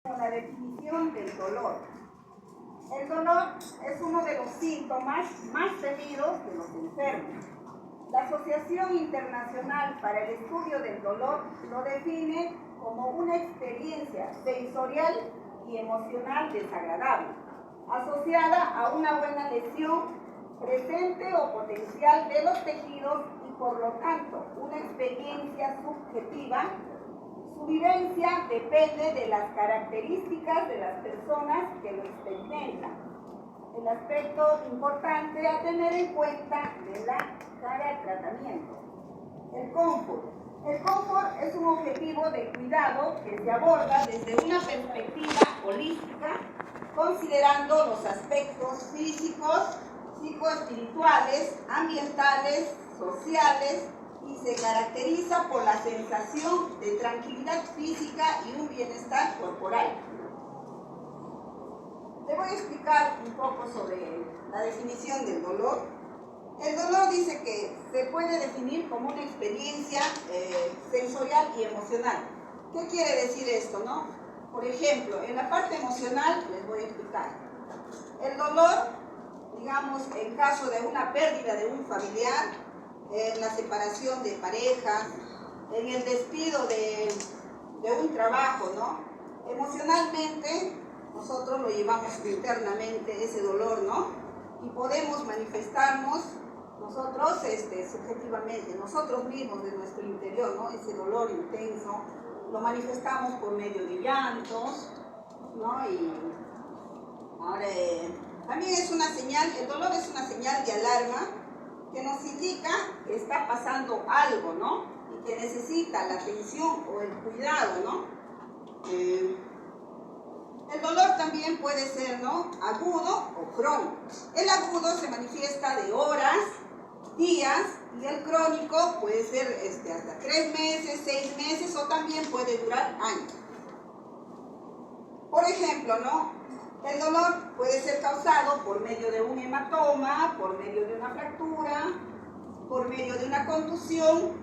La definición del dolor. El dolor es uno de los síntomas más temidos de los enfermos. La Asociación Internacional para el Estudio del Dolor lo define como una experiencia sensorial y emocional desagradable, asociada a una buena lesión presente o potencial de los tejidos y por lo tanto una experiencia subjetiva. Su vivencia depende de las características de las personas que lo experimentan. El aspecto importante a tener en cuenta de la cara al tratamiento. El confort. El confort es un objetivo de cuidado que se aborda desde una perspectiva holística, considerando los aspectos físicos, psicoespirituales, ambientales, sociales, y se caracteriza por la sensación de tranquilidad física y un bienestar corporal. Te voy a explicar un poco sobre la definición del dolor. El dolor dice que se puede definir como una experiencia sensorial y emocional. ¿Qué quiere decir esto, no? Por ejemplo, en la parte emocional les voy a explicar. El dolor, digamos, en caso de una pérdida de un familiar, en la separación de parejas, en el despido de un trabajo, ¿no? Emocionalmente, nosotros lo llevamos internamente, ese dolor, ¿no? Y podemos manifestarnos nosotros subjetivamente, nosotros mismos de nuestro interior, ¿no? Ese dolor intenso, lo manifestamos por medio de llantos, ¿no? Y ahora, también es una señal, el dolor es una señal de alarma que nos indica que está pasando algo, ¿no? Y que necesita la atención o el cuidado, ¿no? El dolor también puede ser, ¿no? Agudo o crónico. El agudo se manifiesta de horas, días, y el crónico puede ser hasta 3 meses, 6 meses o también puede durar años. Por ejemplo, ¿no? El dolor puede ser causado por medio de un hematoma, por medio de una fractura, por medio de una contusión,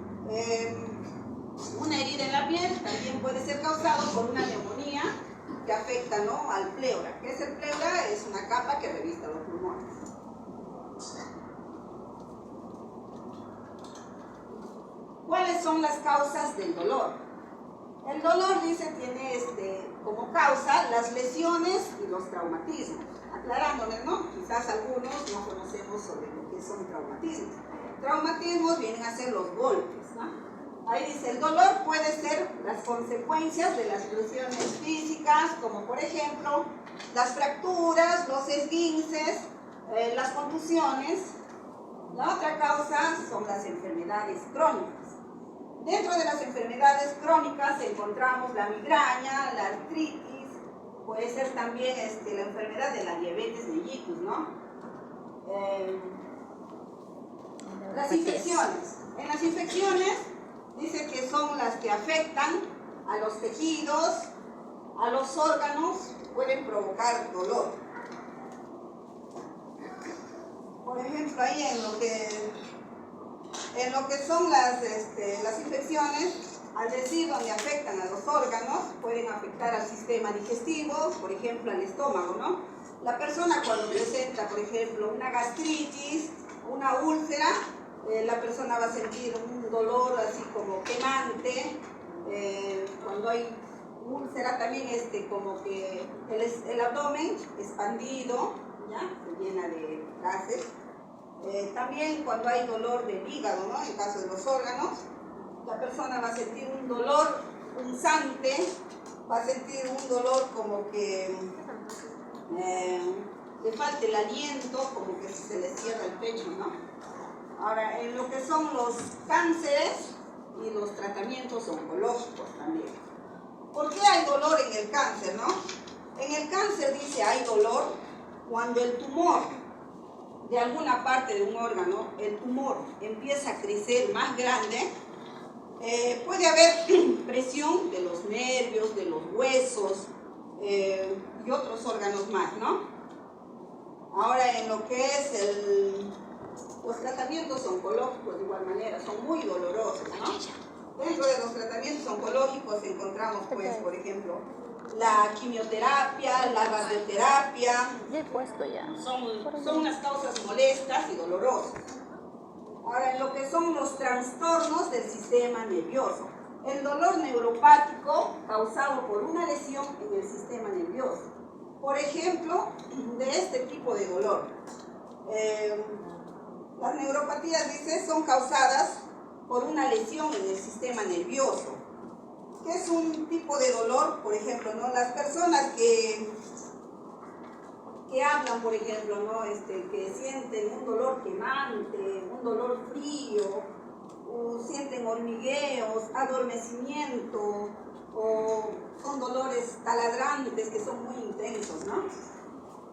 una herida en la piel. También puede ser causado por una neumonía que afecta, ¿no? al pleura. ¿Qué es el pleura? Es una capa que revista los pulmones. ¿Cuáles son las causas del dolor? El dolor, dice, tiene como causa las lesiones y los traumatismos. Aclarándoles, ¿no? Quizás algunos no conocemos sobre lo que son traumatismos. Traumatismos vienen a ser los golpes, ¿no? Ahí dice, el dolor puede ser las consecuencias de las lesiones físicas, como por ejemplo las fracturas, los esguinces, las contusiones. La otra causa son las enfermedades crónicas. Dentro de las enfermedades crónicas encontramos la migraña, la artritis, puede ser también la enfermedad de la diabetes mellitus, ¿no? Las infecciones. En las infecciones dice que son las que afectan a los tejidos, a los órganos, pueden provocar dolor. Por ejemplo, ahí en lo que son las infecciones, al decir donde afectan a los órganos, pueden afectar al sistema digestivo, por ejemplo al estómago, ¿no? La persona cuando presenta, por ejemplo, una gastritis, una úlcera, la persona va a sentir un dolor así como quemante. Cuando hay úlcera también como que el abdomen expandido, ¿ya? Se llena de gases. También cuando hay dolor del hígado, ¿no? En caso de los órganos, la persona va a sentir un dolor punzante, va a sentir un dolor como que le falta el aliento, como que se le cierra el pecho, ¿no? Ahora, en lo que son los cánceres y los tratamientos oncológicos también. ¿Por qué hay dolor en el cáncer, no? En el cáncer dice hay dolor cuando el tumor de alguna parte de un órgano, el tumor empieza a crecer más grande, puede haber presión de los nervios, de los huesos y otros órganos más, ¿no? Ahora, en lo que es los tratamientos oncológicos, de igual manera, son muy dolorosos, ¿no? Dentro de los tratamientos oncológicos encontramos, pues, por ejemplo, la quimioterapia, la radioterapia. Ya he puesto ya. Son unas causas molestas y dolorosas. Ahora, en lo que son los trastornos del sistema nervioso. El dolor neuropático causado por una lesión en el sistema nervioso. Por ejemplo, de este tipo de dolor. Las neuropatías, dice, son causadas por una lesión en el sistema nervioso. ¿Qué es un tipo de dolor? Por ejemplo, ¿no? Las personas que hablan, por ejemplo, ¿no? Que sienten un dolor quemante, un dolor frío, o sienten hormigueos, adormecimiento, o son dolores taladrantes que son muy intensos, ¿no?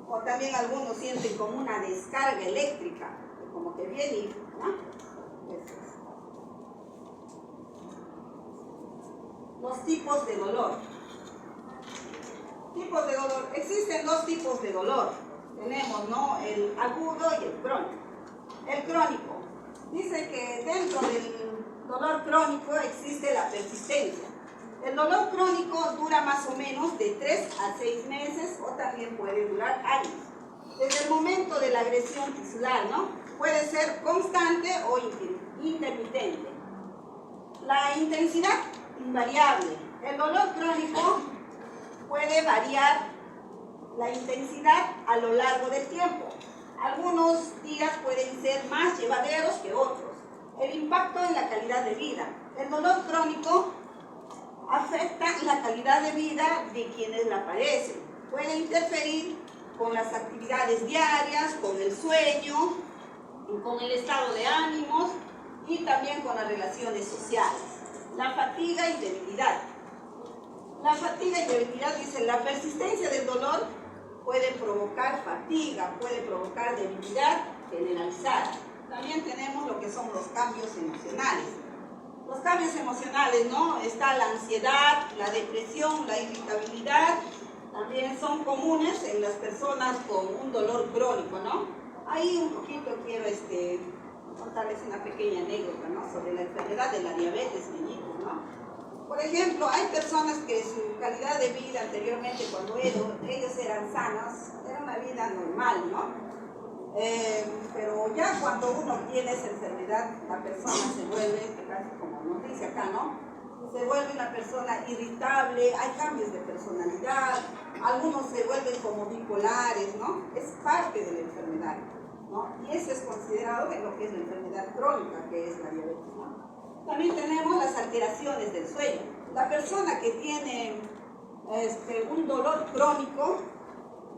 O también algunos sienten como una descarga eléctrica, como que viene, ¿no? Eso es. Los tipos de dolor. Tipos de dolor. Existen dos tipos de dolor. Tenemos, ¿no? El agudo y el crónico. El crónico. Dice que dentro del dolor crónico existe la persistencia. El dolor crónico dura más o menos de 3 a 6 meses o también puede durar años. Desde el momento de la agresión tisular, ¿no? Puede ser constante o intermitente. La intensidad invariable. El dolor crónico puede variar la intensidad a lo largo del tiempo. Algunos días pueden ser más llevaderos que otros. El impacto en la calidad de vida. El dolor crónico afecta la calidad de vida de quienes la padecen. Puede interferir con las actividades diarias, con el sueño, con el estado de ánimos y también con las relaciones sociales. La fatiga y debilidad. La fatiga y debilidad, dice, la persistencia del dolor puede provocar fatiga, puede provocar debilidad generalizada. También tenemos lo que son los cambios emocionales. Los cambios emocionales, ¿no? Está la ansiedad, la depresión, la irritabilidad, también son comunes en las personas con un dolor crónico, ¿no? Ahí un poquito quiero contarles una pequeña anécdota, ¿no? Sobre la enfermedad de la diabetes mellitus, ¿no? Por ejemplo, hay personas que su calidad de vida anteriormente, cuando ellos eran sanos, era una vida normal, ¿no? Pero ya cuando uno tiene esa enfermedad, la persona se vuelve, casi como nos dice acá, ¿no? Se vuelve una persona irritable, hay cambios de personalidad, algunos se vuelven como bipolares, ¿no? Es parte de la enfermedad, ¿no? Y eso es considerado en lo que es la enfermedad crónica, que es la diabetes, ¿no? También tenemos las alteraciones del sueño. La persona que tiene un dolor crónico,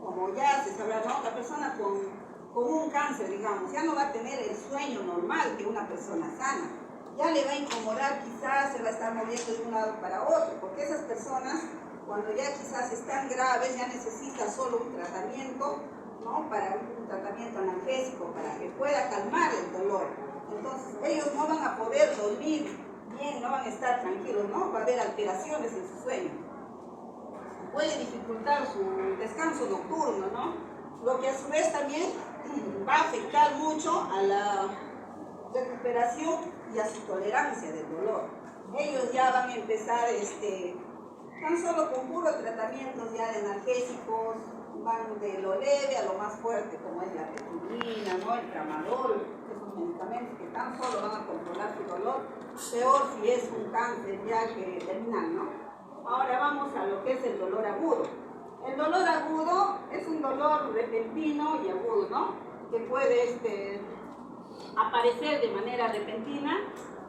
como ya se sabrá, ¿no? La persona con un cáncer, digamos, ya no va a tener el sueño normal que una persona sana. Ya le va a incomodar, quizás se va a estar moviendo de un lado para otro, porque esas personas, cuando ya quizás están graves, ya necesitan solo un tratamiento, ¿no? Para un tratamiento analgésico, para que pueda calmar el dolor. Entonces, ellos no van a poder dormir bien, no van a estar tranquilos, ¿no? Va a haber alteraciones en su sueño. Puede dificultar su descanso nocturno, ¿no? Lo que a su vez también va a afectar mucho a la recuperación y a su tolerancia del dolor. Ellos ya van a empezar tan solo con puros tratamientos ya de analgésicos, van de lo leve a lo más fuerte, como es la penicilina, ¿no? El tramadol, esos medicamentos que tan solo van a controlar su dolor, peor si es un cáncer ya que terminal, ¿no? Ahora vamos a lo que es el dolor agudo. El dolor agudo es un dolor repentino y agudo, ¿no? Que puede aparecer de manera repentina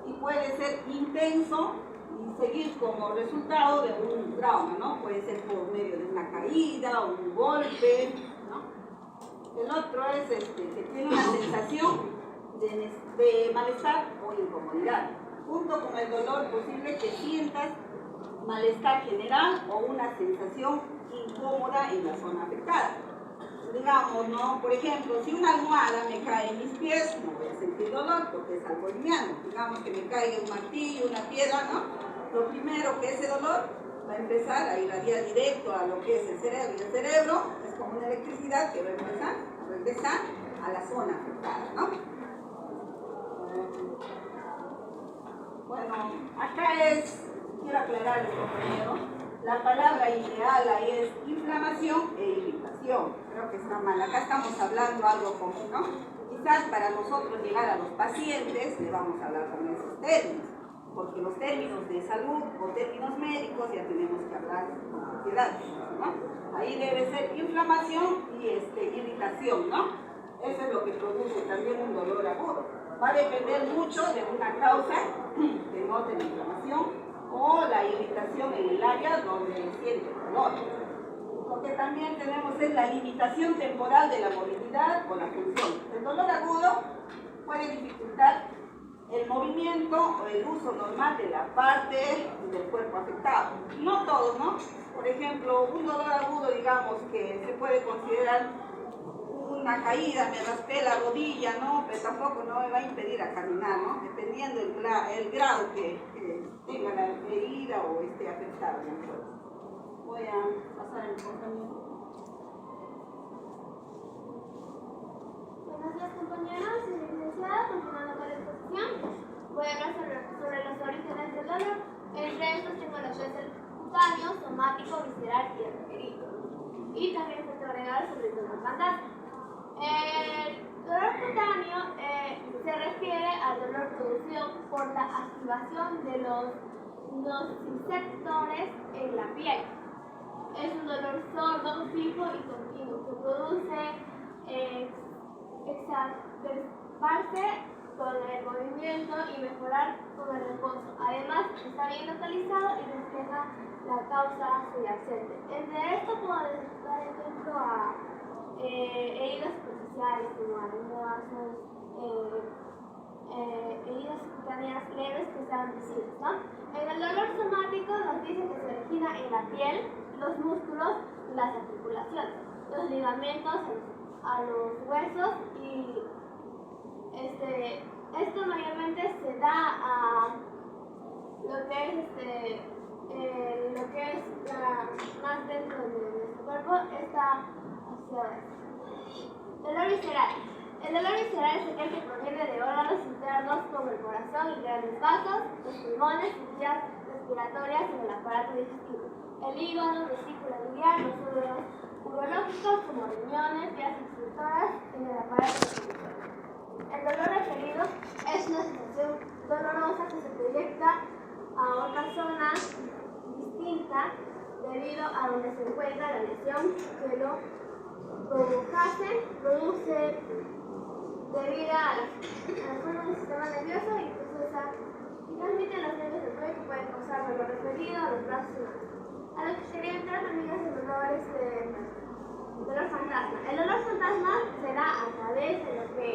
y puede ser intenso y seguir como resultado de un trauma, ¿no? Puede ser por medio de una caída o un golpe, ¿no? El otro es que tiene una sensación de malestar o incomodidad. Junto con el dolor, posible que sientas malestar general o una sensación incómoda en la zona afectada. Digamos, ¿no? Por ejemplo, si una almohada me cae en mis pies, no voy a sentir dolor porque es algo liviano. Digamos que me caiga un martillo, una piedra, ¿no? Lo primero que ese dolor va a empezar a irradiar directo a lo que es el cerebro. Y el cerebro es como una electricidad que va a regresar a la zona afectada, ¿no? Bueno, acá quiero aclararles, compañero, La palabra ideal ahí es inflamación e irritación. Creo que está mal. Acá estamos hablando algo común, ¿no? Quizás para nosotros llegar a los pacientes le vamos a hablar con esos términos, porque los términos de salud o términos médicos ya tenemos que hablar con propiedad, ¿no? Ahí debe ser inflamación y irritación, ¿no? Eso es lo que produce también un dolor agudo. Va a depender mucho de una causa que note la inflamación o la irritación en el área donde siente dolor. Lo que también tenemos es la limitación temporal de la movilidad o la función. El dolor agudo puede dificultar el movimiento o el uso normal de la parte del cuerpo afectado. No todos, ¿no? Por ejemplo, un dolor agudo, digamos, que se puede considerar una caída, me raspé la rodilla, ¿no? Pero tampoco no me va a impedir a caminar, ¿no? Dependiendo el grado que tenga la herida o esté afectada. Voy a pasar el compañero. Buenos días, compañeros. Soy licenciada, continuando con la exposición. Voy a hablar sobre los orígenes del dolor. Entre estos tengo los que es el cutáneo, somático, visceral y el referido. Y también se te agregar sobre el dolor fantasma. El dolor cutáneo se refiere al dolor producido por la activación de los nociceptores en la piel. Es un dolor sordo, fijo y continuo que produce exacerbarse con el movimiento y mejorar con el reposo. Además, está bien localizado y refleja la causa subyacente. Entre esto puedo dar ejemplo a heridas superficiales como arañazos, heridas cutáneas leves que sean visibles, ¿no? En el dolor somático nos dice que se origina en la piel, los músculos y las articulaciones, los ligamentos a los huesos y esto mayormente se da a lo que es más dentro de nuestro cuerpo, esta hacia dolor visceral. El dolor visceral es aquel que proviene de órganos internos como el corazón y grandes vasos, los pulmones, vías respiratorias y el aparato digestivo, el hígado, vesícula biliar, los órganos urológicos como riñones, vías excretoras en el aparato digestivo. El dolor referido es una sensación dolorosa que se proyecta a otra zona distinta debido a donde se encuentra la lesión que lo produce debido a la forma del sistema nervioso y transmite los nervios del cuello que pueden causar dolor referido a los brazos y manos. A lo que quería entrar, amigas, el dolor fantasma. El dolor fantasma se da a través de lo que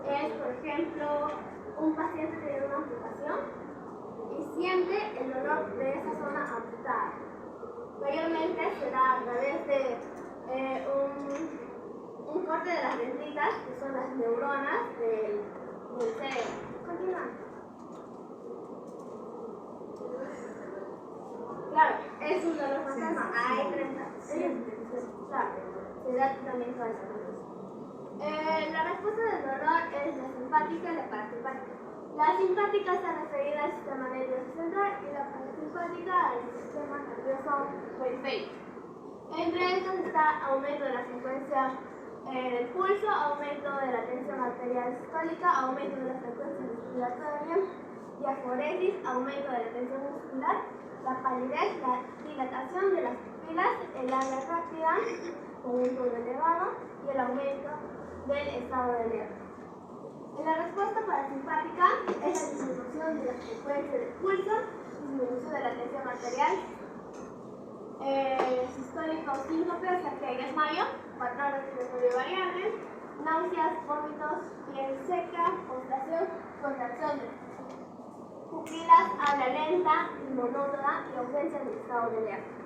es, por ejemplo, un paciente tiene una amputación y siente el dolor de esa zona amputada. Mayormente se da a través de un corte de las dendritas, que son las neuronas del cerebro. Continuando. Claro, es un dolor fantasma. Hay 30. Claro, se da también con esa cosa. La respuesta del dolor es la simpática y la parasimpática. La simpática está referida al sistema nervioso central y la parasimpática al sistema nervioso periférico. Entre estas está aumento de la frecuencia del pulso, aumento de la tensión arterial sistólica, aumento de la frecuencia respiratoria, diaforesis, aumento de la tensión muscular, la palidez, la dilatación de las pupilas, el área rápida con un tono elevado y el aumento del estado de nervio. La respuesta parasimpática es la disminución de la frecuencia del pulso, disminución de la tensión arterial, sistólica o síncope, o sea que hay desmayo, patrón respiratorio variable, náuseas, vómitos, piel seca, constación, contracción de pupilas, habla lenta y monótona y ausencia del estado de nervio.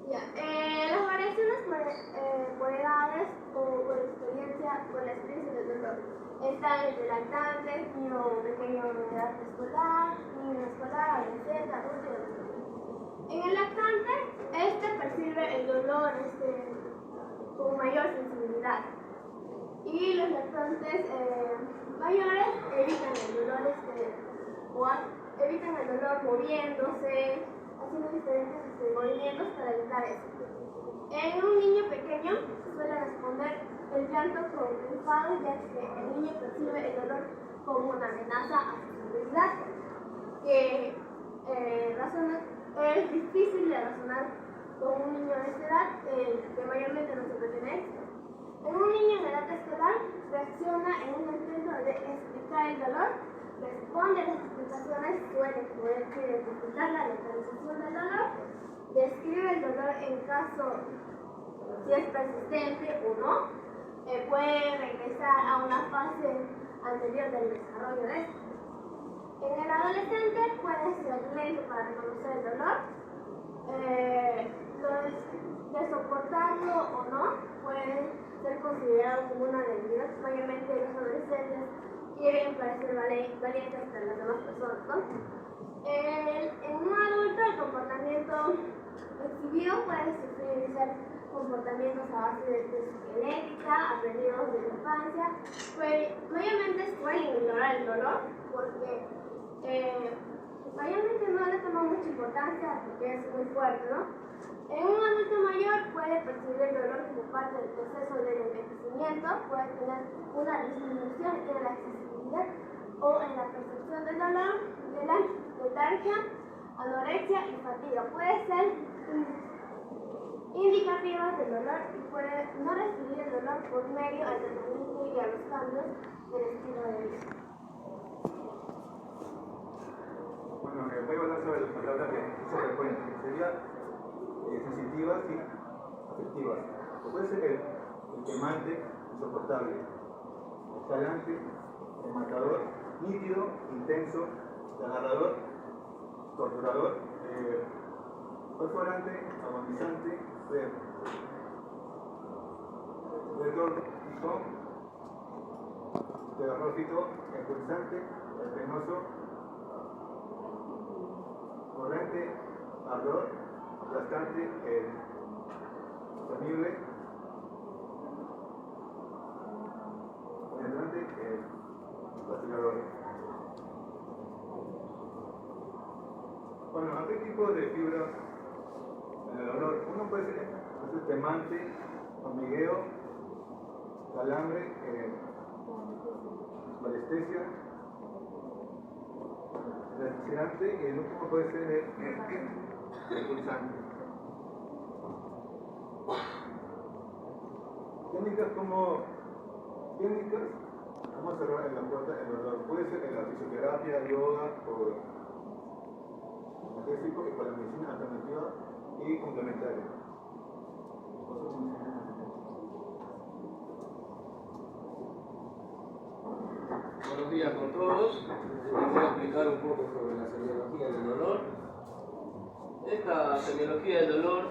Las variaciones por edades o por la experiencia del dolor están entre lactantes, niño pequeño de edad escolar, niño escolar, adolescente, adulto y adulto. En el lactante, percibe el dolor con mayor sensibilidad y los lactantes mayores evitan el dolor evitan el dolor moviéndose, haciendo diferentes movimientos para evitar eso. En un niño pequeño suele responder el llanto con enfado, ya que el niño percibe el dolor como una amenaza a su seguridad, que es difícil de razonar con un niño de esta edad, que mayormente no se tiene éxito. En un niño en edad escolar reacciona en un intento de explicar el dolor, responde a las explicaciones, suele poder identificar la localización del dolor, describe el dolor en caso si es persistente o no, puede regresar a una fase anterior del desarrollo de esto. En el adolescente puede ser lento para reconocer el dolor, de soportarlo o no, puede ser considerado como una debilidad. Mayormente los adolescentes quieren parecer valientes para las demás personas, ¿no? En un adulto el comportamiento exhibido puede ser comportamientos a base de su genética, aprendidos de la infancia, pues mayormente suelen ignorar el dolor porque mayormente no le toman mucha importancia porque es muy fuerte, ¿no? En un adulto mayor puede percibir el dolor como parte del proceso del envejecimiento, puede tener una disminución en la accesibilidad o en la percepción del dolor, de la letargia, anorexia y fatiga. Puede ser indicativas del dolor y puede no recibir el dolor por medio al tratamiento y a los cambios del estilo de vida. Bueno, voy a hablar sobre las palabras que se frecuentan, que serían sensitivas y afectivas. Puede ser el quemante, insoportable, escalante, el matador, nítido, intenso, desgarrador, torturador, perforante, agonizante, retórico, terrorífico, expulsante, penoso, corriente, ardor, aplastante, temible, penetrante, fatigador. Bueno, ¿a qué tipo de fibras en el dolor? Uno puede ser quemante, hormigueo, calambre, parestesia, lacerante, y el último puede ser el pulsante. Técnicas, vamos a cerrar en la puerta el dolor. Puede ser en la fisioterapia, yoga o analgésico y para la medicina alternativa y complementaria. Buenos días con todos. Les voy a explicar un poco sobre la semiología del dolor. Esta semiología del dolor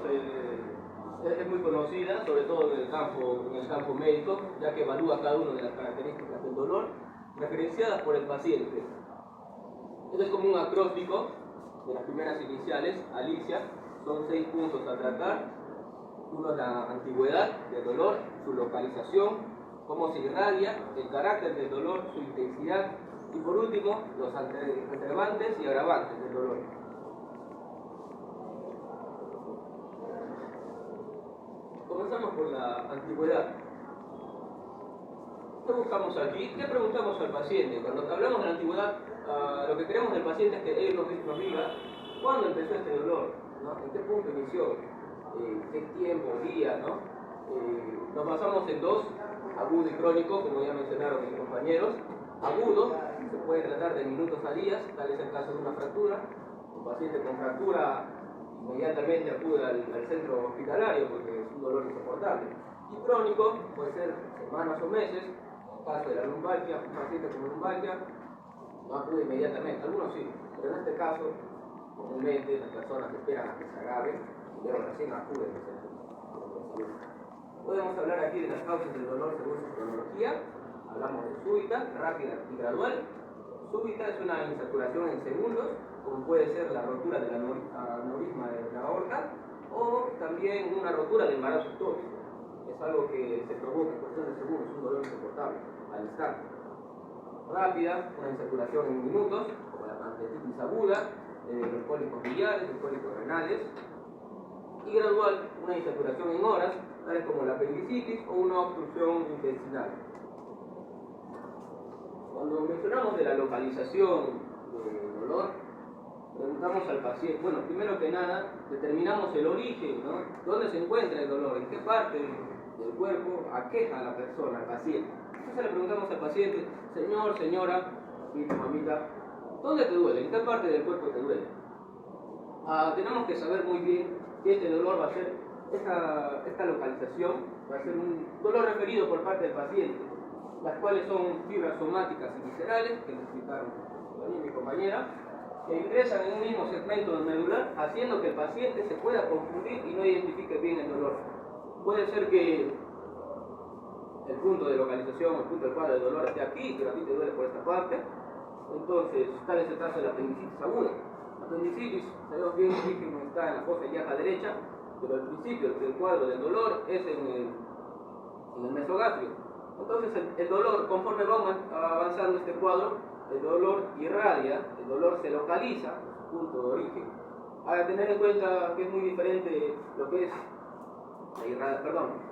es muy conocida, sobre todo en el campo médico, ya que evalúa cada una de las características del dolor referenciadas por el paciente. Esto es como un acróstico de las primeras iniciales, Alicia. Son 6 puntos a tratar. Uno es la antigüedad del dolor, su localización, cómo se irradia, el carácter del dolor, su intensidad y por último los atenuantes y agravantes del dolor. Comenzamos por la antigüedad. ¿Qué buscamos aquí? ¿Qué preguntamos al paciente? Cuando hablamos de la antigüedad, lo que queremos del paciente es que él nos diga cuándo empezó este dolor, ¿no? ¿En qué punto inició? ¿Qué tiempo, día, ¿no? Nos basamos en 2, agudo y crónico, como ya mencionaron mis compañeros. Agudo se puede tratar de minutos a días, tal es el caso de una fractura. Un paciente con fractura inmediatamente acude al centro hospitalario porque es un dolor insoportable. Y crónico puede ser semanas o meses. En el caso de la lumbalgia, un paciente con lumbalgia no acude inmediatamente, algunos sí, pero en este caso, comúnmente las personas esperan a que se agrave y luego recién acuden al centro. Podemos hablar aquí de las causas del dolor según su cronología. Hablamos de súbita, rápida y gradual. Súbita es una insaturación en segundos, como puede ser la rotura del aneurisma de la aorta o también una rotura del embarazo ectópico. Es algo que se provoca en cuestión de segundos, un dolor insoportable al instante. Rápida, una insaturación en minutos, como la pancreatitis aguda, los cólicos biliares, los cólicos renales, y gradual una insaturación en horas, tales como la apendicitis o una obstrucción intestinal. Cuando mencionamos de la localización del dolor, preguntamos al paciente, bueno, primero que nada, determinamos el origen, ¿no? ¿Dónde se encuentra el dolor? ¿En qué parte del cuerpo aqueja a la persona, al paciente? Entonces le preguntamos al paciente, señor, señora, mamita, ¿dónde te duele? ¿En qué parte del cuerpo te duele? Tenemos que saber muy bien que este dolor va a ser, esta localización va a ser un dolor referido por parte del paciente, las cuales son fibras somáticas y viscerales, que me explicaron mi compañera, que ingresan en un mismo segmento medular, haciendo que el paciente se pueda confundir y no identifique bien el dolor. Puede ser que el punto de localización, el punto del cuadro del dolor esté aquí, pero a ti te duele por esta parte. Entonces, tal es el caso de la apendicitis aguda. La apendicitis, sabemos bien que no está en la fosa ilíaca derecha, pero al principio el cuadro del dolor es en el mesogastrio. Entonces, el dolor, conforme va avanzando este cuadro, el dolor irradia, el dolor se localiza, punto de origen. A tener en cuenta que es muy diferente lo que es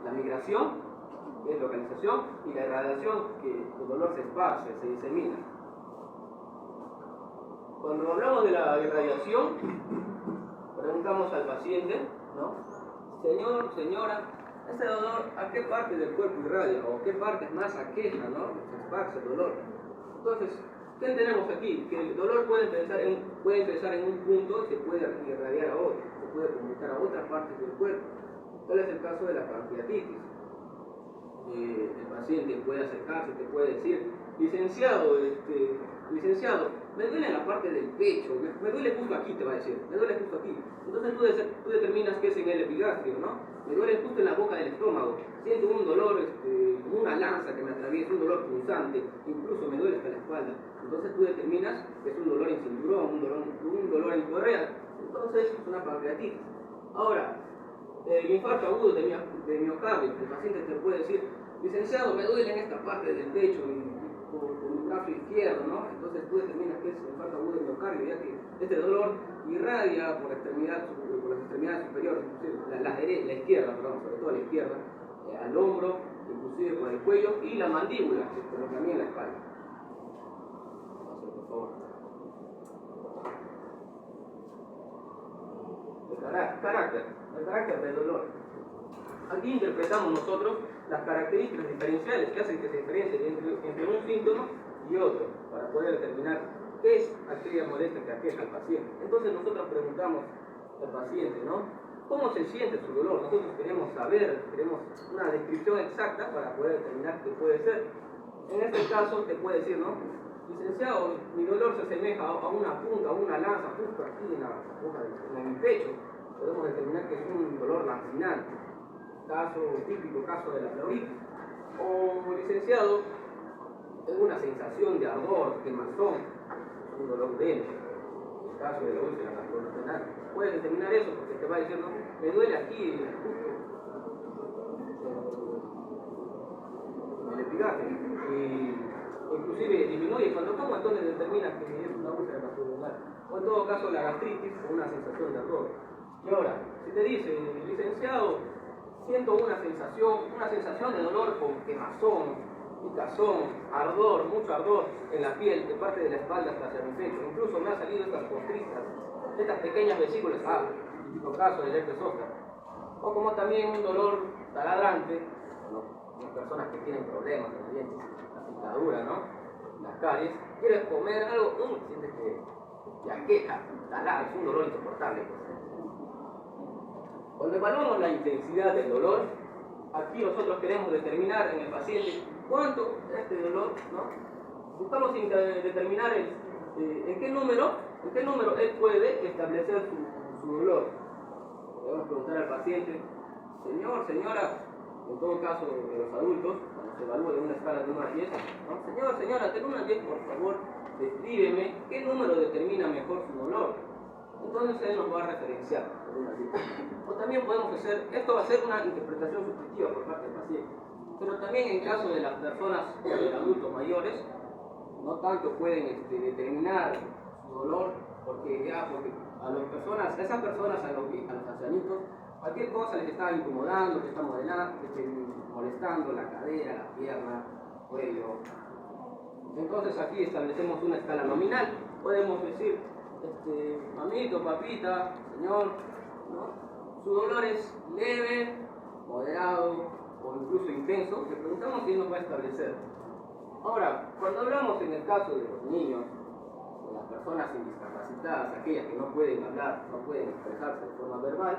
la migración, que es localización, y la irradiación, que el dolor se esparce, se disemina. Cuando hablamos de la irradiación, preguntamos al paciente, ¿no? Señor, señora, ¿este dolor a qué parte del cuerpo irradia? ¿O qué parte más aqueja, ¿no? Se esparce el dolor. Entonces, ¿qué tenemos aquí? Que el dolor puede empezar en un punto y se puede irradiar a otro, se puede comunicar a otras partes del cuerpo. Tal es el caso de la pancreatitis. El paciente puede acercarse, te puede decir, licenciado, me duele en la parte del pecho, me duele justo aquí, te va a decir, me duele justo aquí. Entonces tú determinas que es en el epigastrio, ¿no? Me duele justo en la boca del estómago, siento un dolor, como una lanza que me atraviesa, un dolor punzante, incluso me duele hasta la espalda. Entonces tú determinas que es un dolor en cinturón, un dolor en correa, entonces es una pancreatitis. Ahora, el infarto agudo de miocardio, el paciente te puede decir, licenciado, me duele en esta parte del pecho, por mi brazo izquierdo, ¿no? Entonces tú determinas que es infarto agudo de miocardio, ya que este dolor irradia por las extremidades superiores, la izquierda, sobre todo la izquierda, al hombro, inclusive por el cuello y la mandíbula, pero también la espalda. Por favor. El carácter del dolor. Aquí interpretamos nosotros las características diferenciales que hacen que se diferencie entre un síntoma y otro, para poder determinar qué es aquella molestia que aqueja al paciente. Entonces nosotros preguntamos al paciente, ¿no? ¿Cómo se siente su dolor? Nosotros queremos saber, queremos una descripción exacta para poder determinar qué puede ser. En este caso te puede decir, ¿no? Licenciado, mi dolor se asemeja a una punta, a una lanza justo aquí en mi pecho. Podemos determinar que es un dolor lancinante. Típico caso de la pleuritis. O licenciado, es una sensación de ardor, quemazón, un dolor denso. El caso de la úlcera gastrointestinal. Puedes determinar eso porque te va a decir, no, me duele aquí, justo en el epigastrio. Inclusive disminuye cuando tomo, entonces determinas que es una úlcera gastrointestinal. O en todo caso la gastritis o una sensación de ardor. Y ahora, si te dice, licenciado, siento una sensación de dolor con quemazón, picazón, ardor, mucho ardor en la piel, de parte de la espalda hasta hacia mi pecho. Incluso me han salido estas costritas, estas pequeñas vesículas, típico caso del herpes zóster. O como también un dolor taladrante, ¿no? Las personas que tienen problemas en los dientes, la picadura, ¿no? Las caries, quieres comer algo, sientes que te aqueja, taladra, es un dolor insoportable. Cuando evaluamos la intensidad del dolor, aquí nosotros queremos determinar en el paciente cuánto es este dolor, ¿no? Buscamos determinar en qué número él puede establecer su dolor. Debemos preguntar al paciente, señor, señora, en todo caso de los adultos, cuando se evalúa de una escala de 1 a 10, ¿no? Señor, señora, de 1 a 10, por favor, descríbeme qué número determina mejor su dolor. Entonces él nos va a referenciar. O también podemos hacer, esto va a ser una interpretación subjetiva por parte del paciente, pero también en caso de las personas, de adultos mayores, no tanto pueden determinar su dolor, porque a las personas, a esas personas, a los ancianitos, cualquier cosa les está incomodando, les está molestando la cadera, la pierna, el cuello. Entonces aquí establecemos una escala nominal. Podemos decir, mamito, papita, señor, ¿no? Su dolor es leve, moderado o incluso intenso. Le preguntamos si nos va a establecer. Ahora, cuando hablamos en el caso de los niños, de las personas discapacitadas, aquellas que no pueden hablar, no pueden expresarse de forma verbal,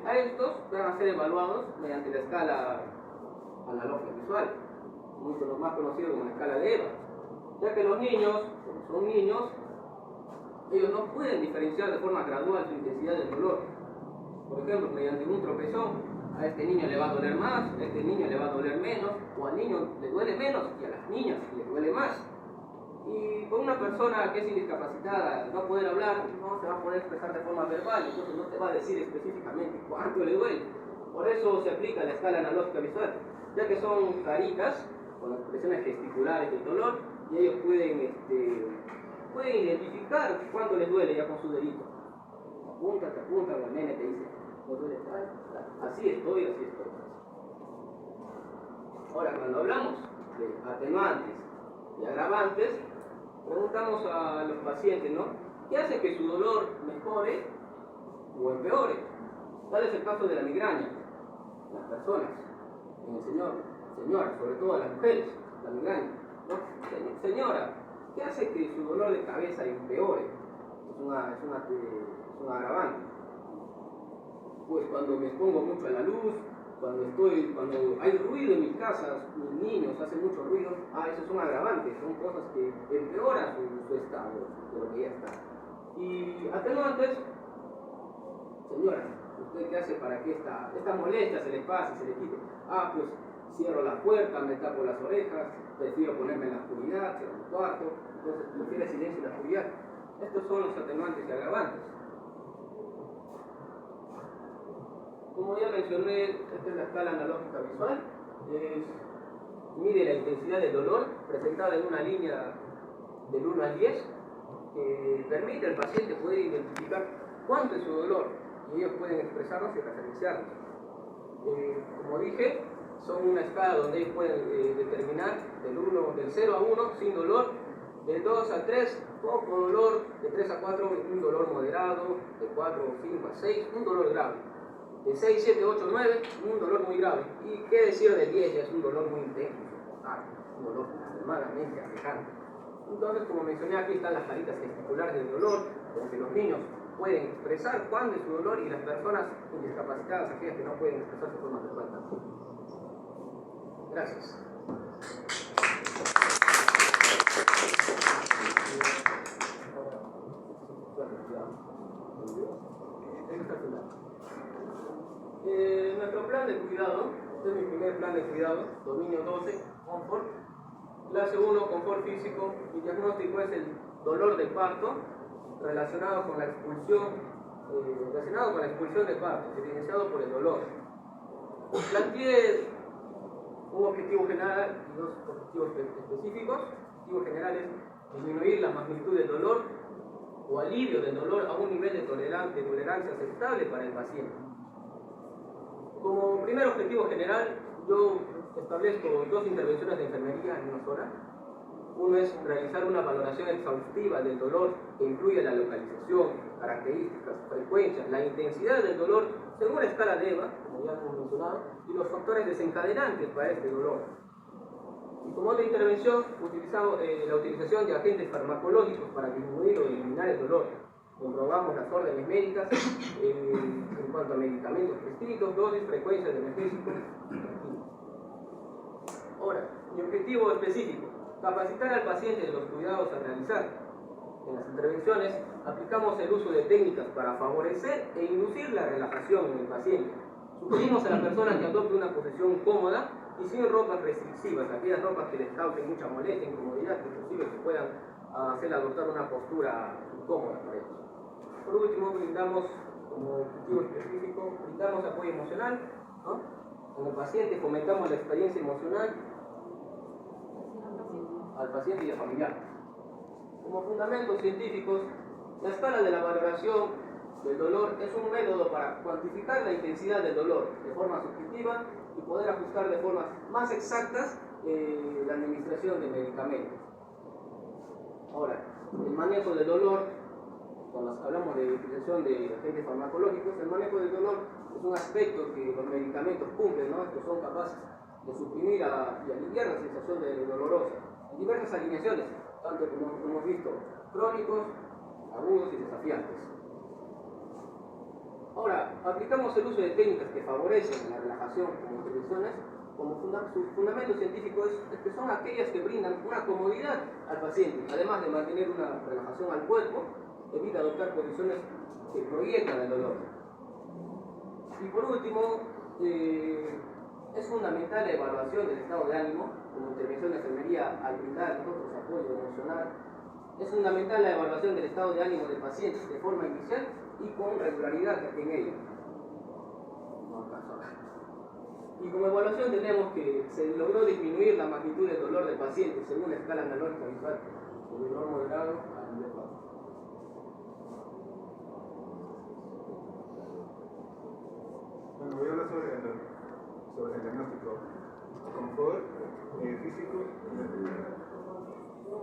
a estos van a ser evaluados mediante la escala analógica visual, mucho más conocido como la escala de EVA, ya que los niños, como son niños, ellos no pueden diferenciar de forma gradual su intensidad del dolor. Por ejemplo, mediante un tropezón, a este niño le va a doler más, a este niño le va a doler menos, o al niño le duele menos y a las niñas le duele más. Y con una persona que es indiscapacitada, no poder hablar, no se va a poder expresar de forma verbal, entonces no te va a decir específicamente cuánto le duele. Por eso se aplica la escala analógica visual, ya que son caritas con expresiones gesticulares del dolor y ellos pueden identificar cuánto les duele ya con su dedito. Te apuntan, el nene te dice, ¿no duele tal? Así estoy. Ahora, cuando hablamos de atenuantes y agravantes, preguntamos a los pacientes, ¿no? ¿Qué hace que su dolor mejore o empeore? Tal es el caso de la migraña. Las personas, en el señora, sobre todo las mujeres, la migraña, ¿no? Señora, ¿qué hace que su dolor de cabeza empeore? Es un agravante. Pues cuando me expongo mucho a la luz, cuando hay ruido en mi casa, mis niños hacen mucho ruido, eso es un agravante, son cosas que empeoran su estado de lo que ya está. Y atenuantes, señora, ¿usted qué hace para que esta molestia se le pase, se le quite? Pues cierro la puerta, me tapo las orejas, prefiero ponerme en la oscuridad, cierro el cuarto, entonces prefiere silencio y la oscuridad. Estos son los atenuantes y agravantes. Como ya mencioné, esta es la escala analógica visual, mide la intensidad del dolor presentada en una línea del 1 al 10, que permite al paciente poder identificar cuánto es su dolor y ellos pueden expresarlos y referenciarlos. Como dije, son una escala donde ellos pueden determinar del 0 a 1 sin dolor, del 2 a 3 poco dolor, de 3 a 4 un dolor moderado, de 4 o 5 a 6 un dolor grave. De 6, 7, 8, 9, un dolor muy grave. Y qué decir de 10, ya es un dolor muy intenso, un dolor extremadamente aquejante. Entonces, como mencioné, aquí están las caritas gesticulares del dolor, donde los niños pueden expresar cuándo es su dolor y las personas discapacitadas, aquellas que no pueden expresar su forma verbal. Gracias. Nuestro plan de cuidado, este es mi primer plan de cuidado, dominio 12, confort. Clase 1, confort físico. Mi diagnóstico es el dolor de parto relacionado con la expulsión de parto, evidenciado por el dolor. Planteé un objetivo general y dos objetivos específicos. El objetivo general es disminuir la magnitud del dolor o alivio del dolor a un nivel de tolerancia aceptable para el paciente. Como primer objetivo general, yo establezco dos intervenciones de enfermería en una sola. Uno es realizar una valoración exhaustiva del dolor que incluye la localización, características, frecuencias, la intensidad del dolor según la escala de EVA, como ya hemos mencionado, y los factores desencadenantes para este dolor. Y como otra intervención, utilizamos la utilización de agentes farmacológicos para disminuir o eliminar el dolor. Comprobamos las órdenes médicas en cuanto a medicamentos prescritos, dosis, frecuencias de analgésicos. Ahora, mi objetivo específico, capacitar al paciente de los cuidados a realizar. En las intervenciones aplicamos el uso de técnicas para favorecer e inducir la relajación en el paciente. Sugerimos a la persona que adopte una posición cómoda y sin ropas restrictivas, aquellas ropas que les causen mucha molestia, incomodidad, que inclusive que puedan hacer adoptar una postura incómoda para ellos. Por último, brindamos como objetivo específico, brindamos apoyo emocional, ¿no? Con el paciente fomentamos la experiencia emocional al paciente y al familiar. Como fundamentos científicos, la escala de la valoración del dolor es un método para cuantificar la intensidad del dolor de forma subjetiva y poder ajustar de formas más exactas la administración de medicamentos. Ahora, el manejo del dolor, cuando hablamos de utilización de agentes farmacológicos, el manejo del dolor es un aspecto que los medicamentos cumplen, ¿no? Estos son capaces de suprimir y aliviar la sensación de dolorosa en diversas alineaciones, tanto como hemos visto, crónicos, agudos y desafiantes. Ahora, aplicamos el uso de técnicas que favorecen la relajación como intervenciones, como su fundamento científico es que son aquellas que brindan una comodidad al paciente, además de mantener una relajación al cuerpo, evita adoptar posiciones que proyectan el dolor. Y por último, es fundamental la evaluación del estado de ánimo, como intervención de enfermería al brindar nosotros apoyo emocional. Es fundamental la evaluación del estado de ánimo del paciente de forma inicial y con regularidad en ella. Y como evaluación tenemos que se logró disminuir la magnitud del dolor del paciente según la escala analógica visual, de dolor moderado a nivel bajo. Bueno, voy a hablar sobre el diagnóstico. Confort físico.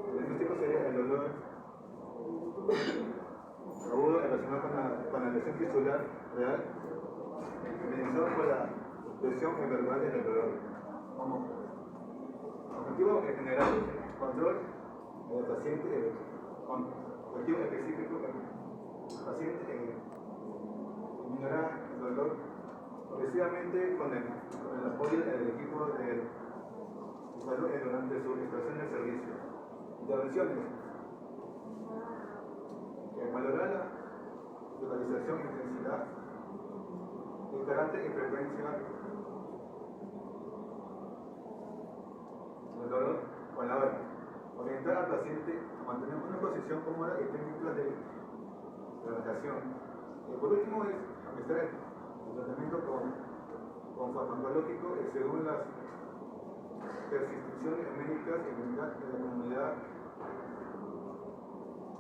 El diagnóstico sería el dolor agudo relacionado con la lesión tisular real, minimizado por la expresión verbal del dolor. Como objetivo general, control del paciente, con objetivo específico, el paciente disminuirá el dolor progresivamente con el apoyo del equipo de salud durante su prestación de servicio. Intervenciones. Valorar la localización, intensidad, el carácter y frecuencia del dolor con la hora. Orientar al paciente a mantener una posición cómoda y técnicas de relajación. Y por último es administrar el tratamiento con farmacológico según las prescripciones médicas y de la comunidad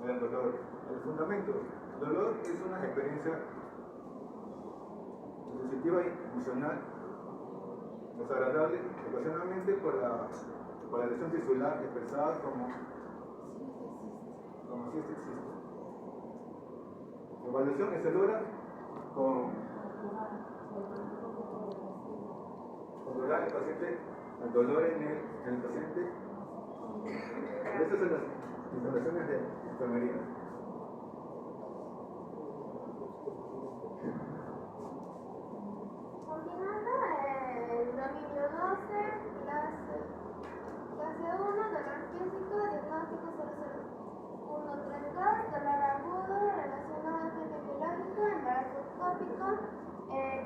del dolor. El fundamento. El dolor es una experiencia sensitiva y emocional desagradable, ocasionalmente por la lesión tisular expresada como si este existe. La evaluación se logra con controlar el dolor en el paciente. Estas son las instalaciones de enfermería. Continuando, el dominio 12, clase 1, dolor físico, diagnóstico 0032, dolor agudo, relacionado al efecto biológico, embarazo ectópico,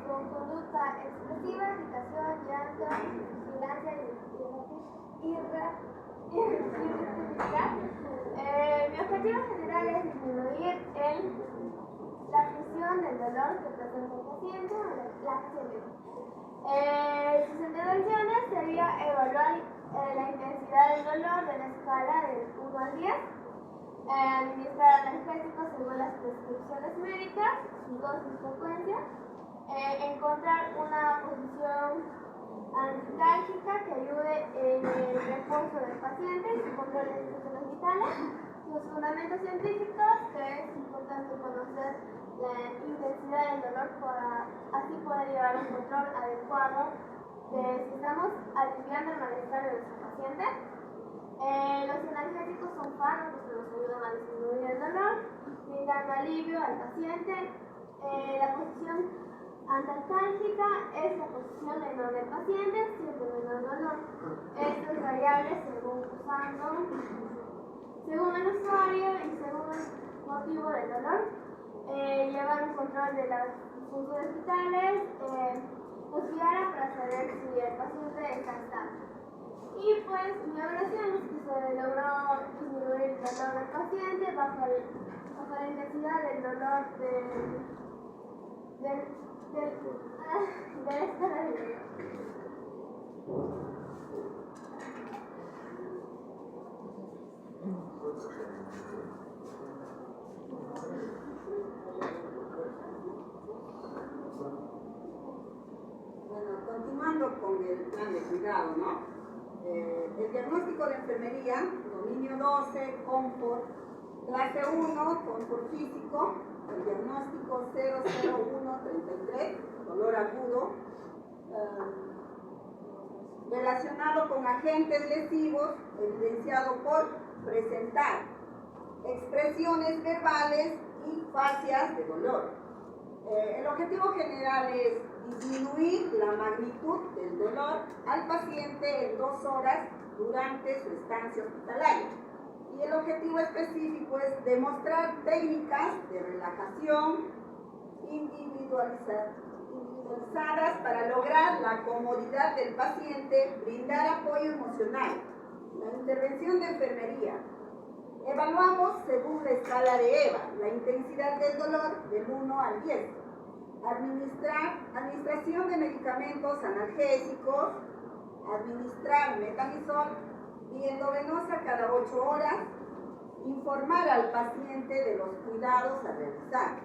con conducta explosiva, irritación, llanto, vigilancia y irritabilidad. Mi objetivo general es disminuir la presión del dolor que presenta el paciente o la paciente. Sus intervenciones sería evaluar la intensidad del dolor de la escala del 1 al 10, administrar analgésicos según las prescripciones médicas, su dosis y frecuencia, encontrar una posición antitálgica que ayude en el reposo del paciente y su control de funciones vitales. Los fundamentos científicos, que es importante conocer la intensidad del dolor para así poder llevar un control adecuado de si estamos aliviando el malestar de nuestro paciente. Los analgésicos son fármacos que nos ayudan a disminuir el dolor, brindando alivio al paciente. La posición antitálgica es la posición menor del paciente, siempre menor dolor. Esto es variable según el usuario y según el motivo del dolor. Llevar un control de las funciones vitales nos guiará para saber si el paciente está estable. Y pues mi evaluación es que se logró disminuir el dolor del paciente bajo la intensidad del dolor de la escala del dolor. Bueno, continuando con el plan de cuidado, ¿no? El diagnóstico de enfermería, dominio 12, confort, clase 1, confort físico, el diagnóstico 00133, dolor agudo, relacionado con agentes lesivos, evidenciado por presentar expresiones verbales y fascias de dolor. El objetivo general es disminuir la magnitud del dolor al paciente en 2 horas durante su estancia hospitalaria. Y el objetivo específico es demostrar técnicas de relajación individualizadas para lograr la comodidad del paciente, brindar apoyo emocional. La intervención de enfermería. Evaluamos según la escala de EVA, la intensidad del dolor del 1 al 10. Administración de medicamentos analgésicos, administrar metamizol y endovenosa cada 8 horas, informar al paciente de los cuidados a realizar.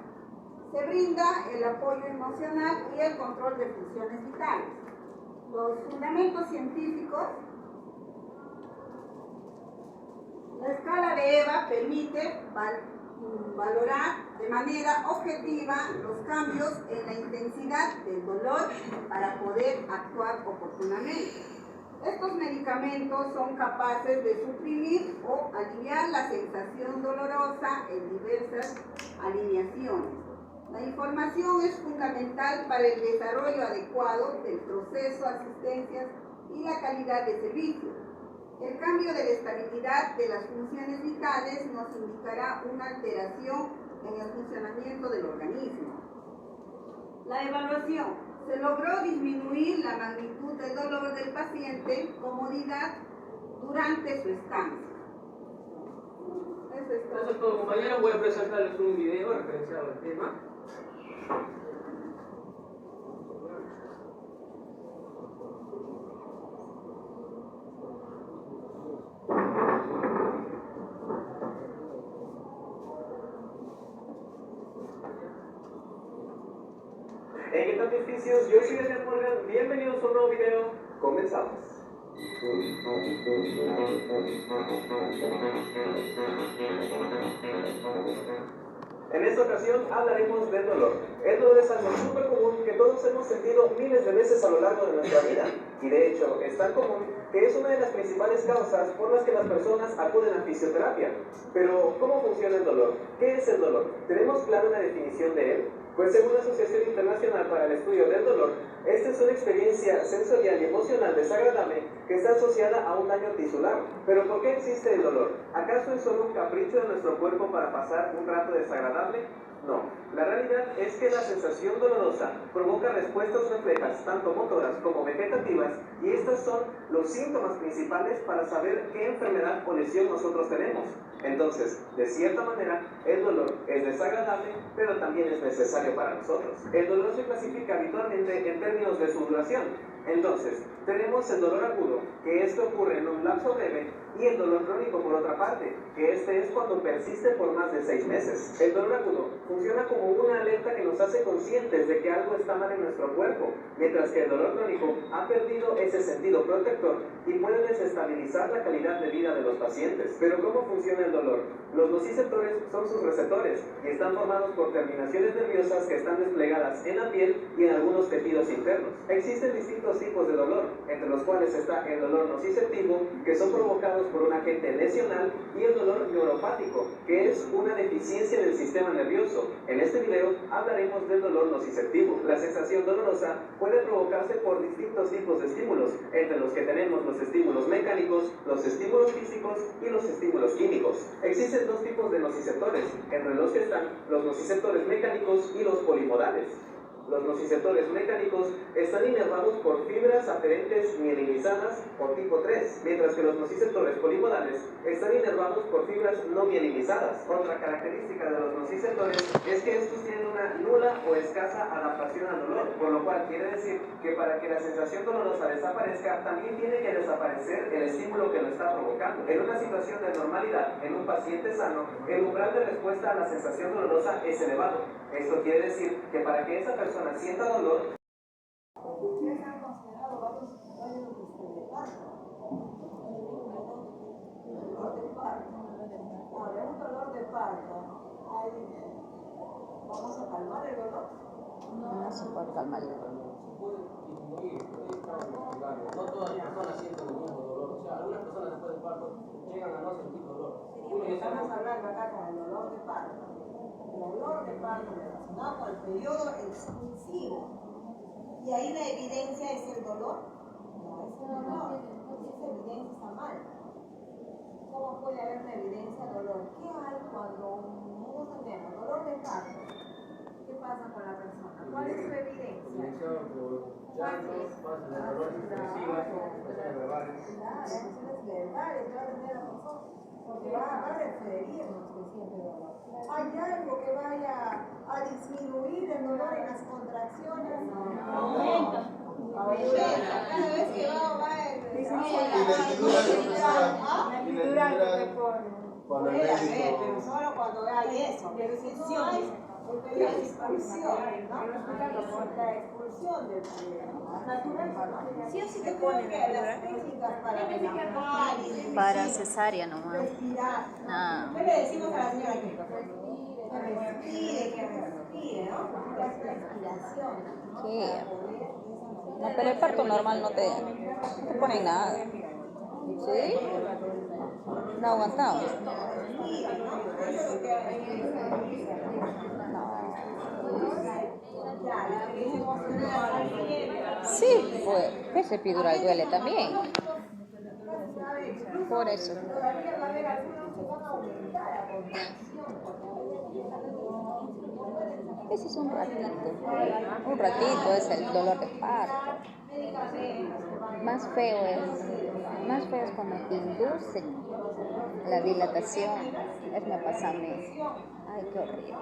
Se brinda el apoyo emocional y el control de funciones vitales. Los fundamentos científicos. La escala de EVA permite valorar de manera objetiva los cambios en la intensidad del dolor para poder actuar oportunamente. Estos medicamentos son capaces de suprimir o aliviar la sensación dolorosa en diversas alineaciones. La información es fundamental para el desarrollo adecuado del proceso, asistencias y la calidad de servicio. El cambio de la estabilidad de las funciones vitales nos indicará una alteración en el funcionamiento del organismo. La evaluación. Se logró disminuir la magnitud del dolor del paciente, comodidad durante su estancia. Eso es todo. Eso es todo, compañeros. Voy a presentarles un video referenciado al tema. ¿Qué tal, mis oficios? Yo soy Adrián Morgan. Bienvenidos a un nuevo video. Comenzamos. En esta ocasión hablaremos del dolor. El dolor es algo súper común que todos hemos sentido miles de veces a lo largo de nuestra vida. Y de hecho, es tan común que es una de las principales causas por las que las personas acuden a fisioterapia. Pero, ¿cómo funciona el dolor? ¿Qué es el dolor? ¿Tenemos clara una definición de él? Pues según la Asociación Internacional para el Estudio del Dolor, esta es una experiencia sensorial y emocional desagradable que está asociada a un daño tisular. ¿Pero por qué existe el dolor? ¿Acaso es solo un capricho de nuestro cuerpo para pasar un rato desagradable? No, la realidad es que la sensación dolorosa provoca respuestas reflejas, tanto motoras como vegetativas, y estas son los síntomas principales para saber qué enfermedad o lesión nosotros tenemos. Entonces, de cierta manera, el dolor es desagradable, pero también es necesario para nosotros. El dolor se clasifica habitualmente en términos de su duración. Entonces, tenemos el dolor agudo, que este ocurre en un lapso breve, y el dolor crónico por otra parte, que este es cuando persiste por más de 6 meses. El dolor agudo funciona como una alerta que nos hace conscientes de que algo está mal en nuestro cuerpo, mientras que el dolor crónico ha perdido ese sentido protector y puede desestabilizar la calidad de vida de los pacientes. Pero ¿cómo funciona el dolor? Los nociceptores son sus receptores y están formados por terminaciones nerviosas que están desplegadas en la piel y en algunos tejidos internos. Existen distintos tipos de dolor, entre los cuales está el dolor nociceptivo, que son provocados por un agente lesional, y el dolor neuropático, que es una deficiencia del sistema nervioso. En este video hablaremos del dolor nociceptivo. La sensación dolorosa puede provocarse por distintos tipos de estímulos, entre los que tenemos los estímulos mecánicos, los estímulos físicos y los estímulos químicos. Existen 2 tipos de nociceptores, entre los que están los nociceptores mecánicos y los polimodales. Los nociceptores mecánicos están inervados por fibras aferentes mielinizadas o tipo 3, mientras que los nociceptores polimodales están inervados por fibras no mielinizadas. Otra característica de los nociceptores es que estos tienen una nula o escasa adaptación al dolor, por lo cual quiere decir que para que la sensación dolorosa desaparezca, también tiene que desaparecer el estímulo que lo está provocando. En una situación de normalidad, en un paciente sano, el umbral de respuesta a la sensación dolorosa es elevado. Esto quiere decir que para que esa persona sienta dolor, Ustedes han considerado varios de parto. Dolor de parto. Ahora, un dolor de parto. ¿Vamos a calmar el dolor? No se puede calmar el dolor. No todas las personas sienten el mismo dolor. O sea, algunas personas después del parto llegan a no sentir dolor. Estamos hablando acá con el dolor de parto. El dolor de parto relacionado con el periodo expulsivo. Y ahí la evidencia es el dolor. No es el dolor. Esa evidencia está mal. ¿Cómo puede haber una evidencia de dolor? ¿Qué hay cuando no tenemos dolor de parto? ¿Qué pasa con la persona? ¿Cuál es su evidencia? Evidenciado por llantos, pasan de dolores expresivas, emociones verbales. Claro, emociones verbales, va a tener la persona, porque va a referirnos que siente dolor. ¿Hay algo que vaya a disminuir el dolor en las contracciones? Aumenta. Cada vez que va Cuando el puede haber, médico pero solo cuando hay eso. Pero si no hay el periodo de expulsión, ¿no? La expulsión del natural. Sí o sí te ponen las técnicas para relajar y Para cesárea nomás. respirar. Ah. ¿Qué le decimos a la señora que respire, ¿no? Que hace la respiración, ¿no? ¿Qué? Para poder de esa manera. No, pero el parto normal no te ponen nada. ¿Sí? No aguantamos. Sí, pues, ese epidural duele también. Por eso. Todavía va a haber algunos que van a aumentar a continuación, porque Ese es un ratito. Un ratito es el dolor de parto. Más feo es cuando inducen la dilatación. Es me pasa a mí. Ay, qué horrible.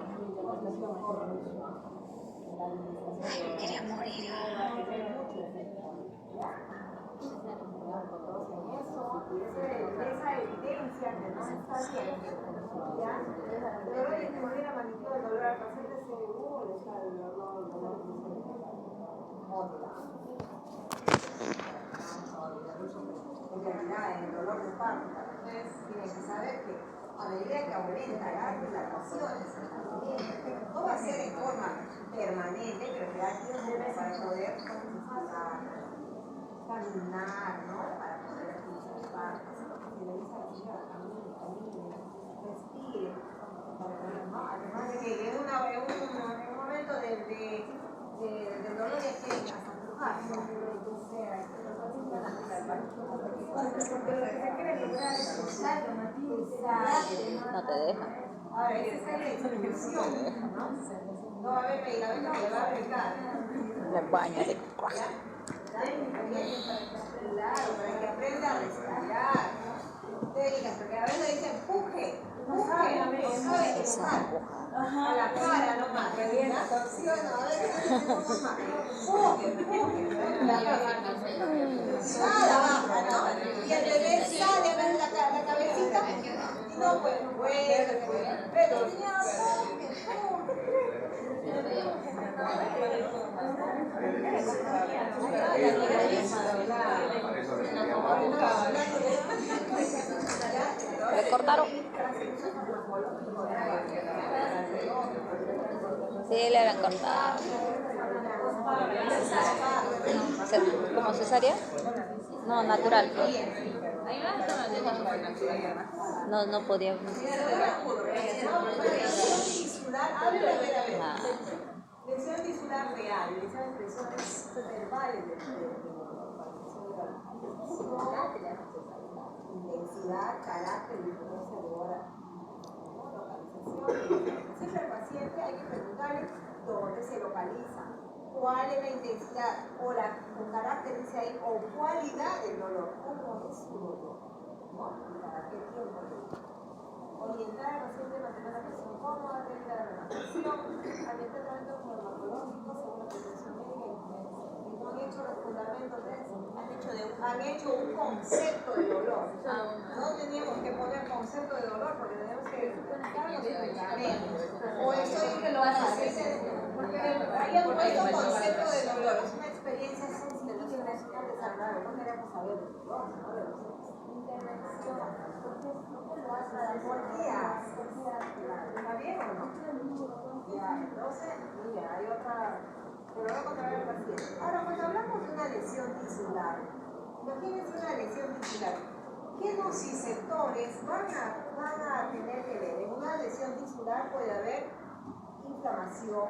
Ay, quería morir. esa evidencia que no está bien, ¿ya? De verdad que te volviera manicure el dolor al paciente seguro le está el dolor en realidad, en el dolor de parto, ustedes tienen que saber que a medida que aumenta las dilataciones, no va a ser en forma permanente, pero que da tiempo para poder caminar, ¿no? Para poder participar. Si le dice a la señora, camine, respire. ¿No? Además de que en un momento del dolor ya quieren hasta empujarse. No te deja. Ahora, esa es la expulsión, ¿no? No va a haber medicamento que le va a aplicar. La baña de Claro, para que aprenda a respirar. Técnicas, porque a veces dicen empuje, no sabe empujar. A la cara nomás, ¿verdad? ¿Sí o no? A veces empuje. Nada baja, ¿no? Y el bebé sale a ver la cabecita y no puede, pero señora, ¿Le cortaron? Sí, le habían cortado. ¿Como cesárea? No, natural. No podía. Lesión tisular real, esas lesiones verbales intensidad, carácter, diferencia de hora, localización. Siempre al paciente hay que preguntarle dónde se localiza. cuál es la intensidad o la carácter, dice ahí, o cualidad del dolor. ¿Cómo es su dolor? ¿No? ¿Y para qué tiempo? Orientar al paciente a mantener la presión cómoda, tener la relajación, ambientar tratamiento farmacológico según la prescripción médica y no han hecho los fundamentos de eso, han hecho un concepto de dolor. No teníamos que poner concepto de dolor porque tenemos que explicar los fundamentos. O eso es que lo hace, porque hayan puesto concepto de dolor. Es una experiencia sensible, no es una experiencia desagradable. No queremos saber de dolor, no de los intervención. ¿Por qué hace? ¿Está bien o no? Ya, entonces, mira, hay otra. Pero voy a controlar al paciente. Ahora, cuando hablamos de una lesión tisular, imagínense una lesión tisular. ¿Qué nociceptores van a tener que ver? En una lesión tisular puede haber inflamación,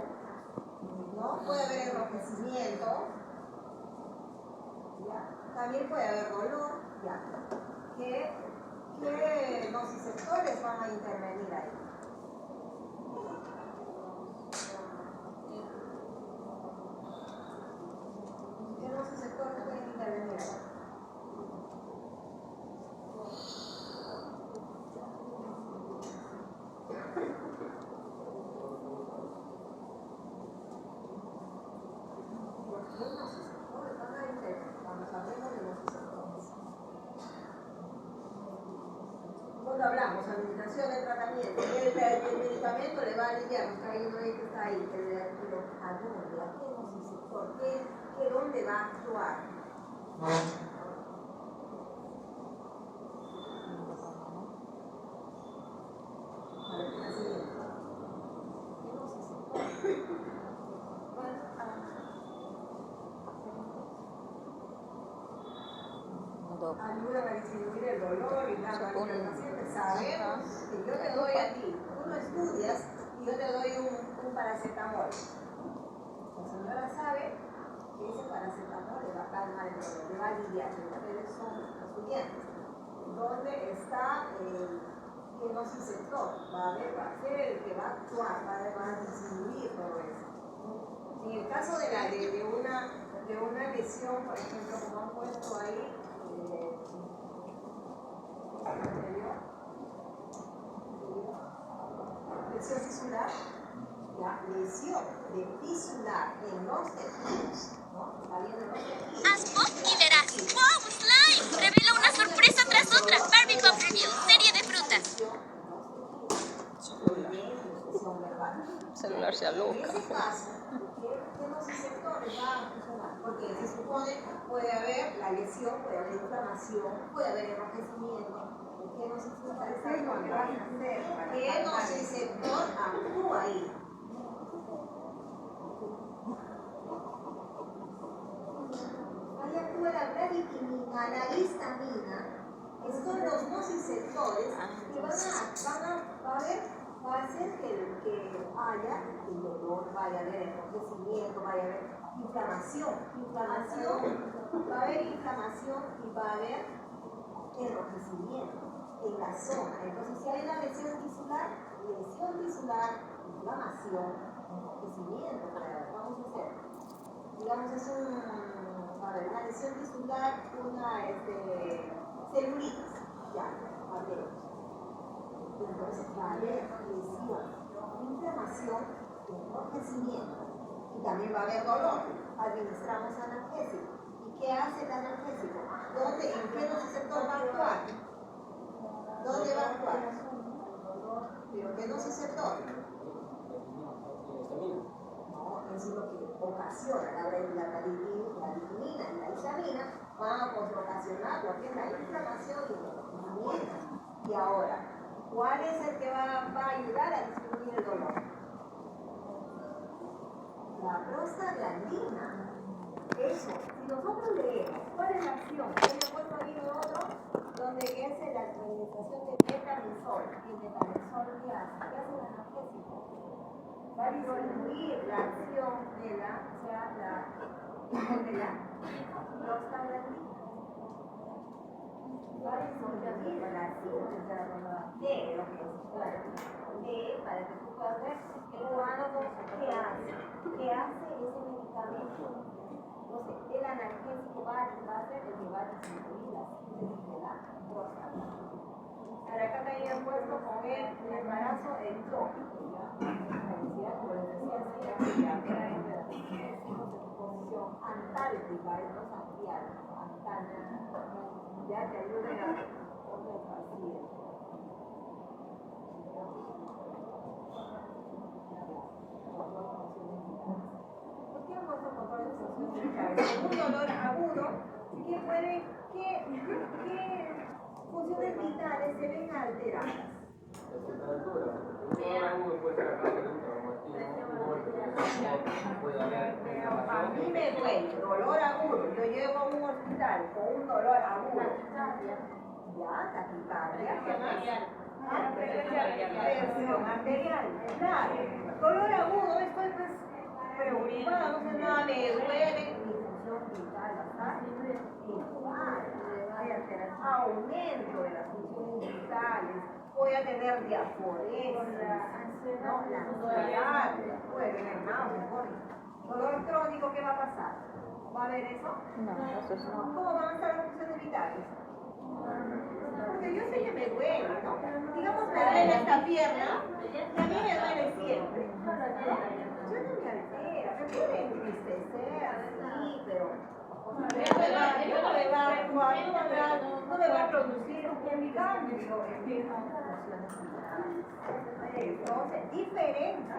¿no? Puede haber enrojecimiento, ¿ya? También puede haber dolor, ¿ya? ¿Qué nociceptores van a intervenir ahí? ¿Qué nociceptores pueden intervenir ahí? ¿Qué nociceptores van a intervenir cuando hablemos de nociceptores? Cuando hablamos de administración de tratamiento, el medicamento le va a aliviar, está ahí, no hay que está ahí, pero ¿a dónde? ¿A qué nociceptor? ¿Dónde va a actuar? Ayudan a disminuir el dolor y la paciente. Sabemos que yo te doy a ti, tú lo estudias y yo te doy un paracetamol. La señora sabe que ese paracetamol le va a calmar el dolor, le va a aliviar, ustedes son estudiantes. ¿Dónde está el nociceptor? Va a ser el que va a actuar, va a disminuir todo eso. En el caso de una lesión, por ejemplo, como han puesto ahí, lesión tisular, la lesión de tisular en los tejidos, ¿no? Está viendo los tejidos. Haz pop y verás. ¡Wow! ¡Slime! Revela una sorpresa tras otra. Barbie Pop Review, serie de frutas. El celular se aloca. En ese caso, ¿qué nociceptores van a funcionar? Porque se supone puede haber la lesión, puede haber inflamación, puede haber enrojecimiento. ¿Qué nociceptor actúa ahí? Ahí actúa la bradykinin, la histamina, que son los nociceptores que va a hacer que haya el dolor, vaya a haber enrojecimiento, vaya a haber inflamación, va a haber inflamación y va a haber enrojecimiento en la zona. Entonces, si hay una lesión tisular, inflamación, enrojecimiento, vamos a hacer, digamos, es una lesión tisular, una celulitis, ya, hablemos. Entonces va a haber lesión, inflamación, enrojecimiento y también va a haber dolor. Administramos analgésico. ¿Y qué hace el analgésico? ¿En qué nociceptor va a actuar? ¿Dónde va a actuar? ¿Pero qué nociceptor? No, es lo que ocasiona la bradykinin y la histamina van a ocasionar lo que es la inflamación y el enrojecimiento. Y ahora, ¿cuál es el que va a ayudar a disminuir el dolor? La prostaglandina. Eso, si nosotros leemos, ¿cuál es la acción? Yo le he puesto ahí otro, donde es la administración de metamizol. ¿Y el metamizol qué hace? ¿Qué hace el analgésico? Va a disminuir la acción de la prostaglandina. Va a disminuir la acción de lo que es, para que tú puedas ver el humano, ¿qué hace? ¿Qué hace ese medicamento? Entonces, el analgésico va a ser el que va a disminuir la síntesis de la próstata. Ahora acá también he puesto con el embarazo ectópico, ¿ya? Como les decía, siempre ya traen de posición antálgica, es los antiales, antálgica, ya que ayuden a otro paciente. ¿Por qué hemos puesto control de funciones vitales? Un dolor agudo, ¿qué funciones vitales se ven alteradas? La temperatura, un dolor agudo puede ser a causa de un traumatismo, un golpe, puede haber A mí me duele, dolor agudo. Yo llego a un hospital con un dolor agudo. Ya, taquicardia. ¿Qué más? Presión arterial. Claro. Dolor agudo, estoy pues preocupada, no sé nada, me duele. Mi función vital va a estar hay alteración, aumento de las funciones vitales. Voy a tener diaforesis, ¿no? La ansiedad, puede tener náuseas. Dolor crónico, ¿qué va a pasar? ¿Va a haber eso? No, eso es no. ¿Cómo van a estar las funciones vitales? Porque yo sé que me duele, ¿no? Digamos, me duele esta pierna y a mí me duele siempre. Yo no me altera, me puede entristecer, sí, pero no me va a producir un cambio en mis funciones vitales. Entonces, diferencia,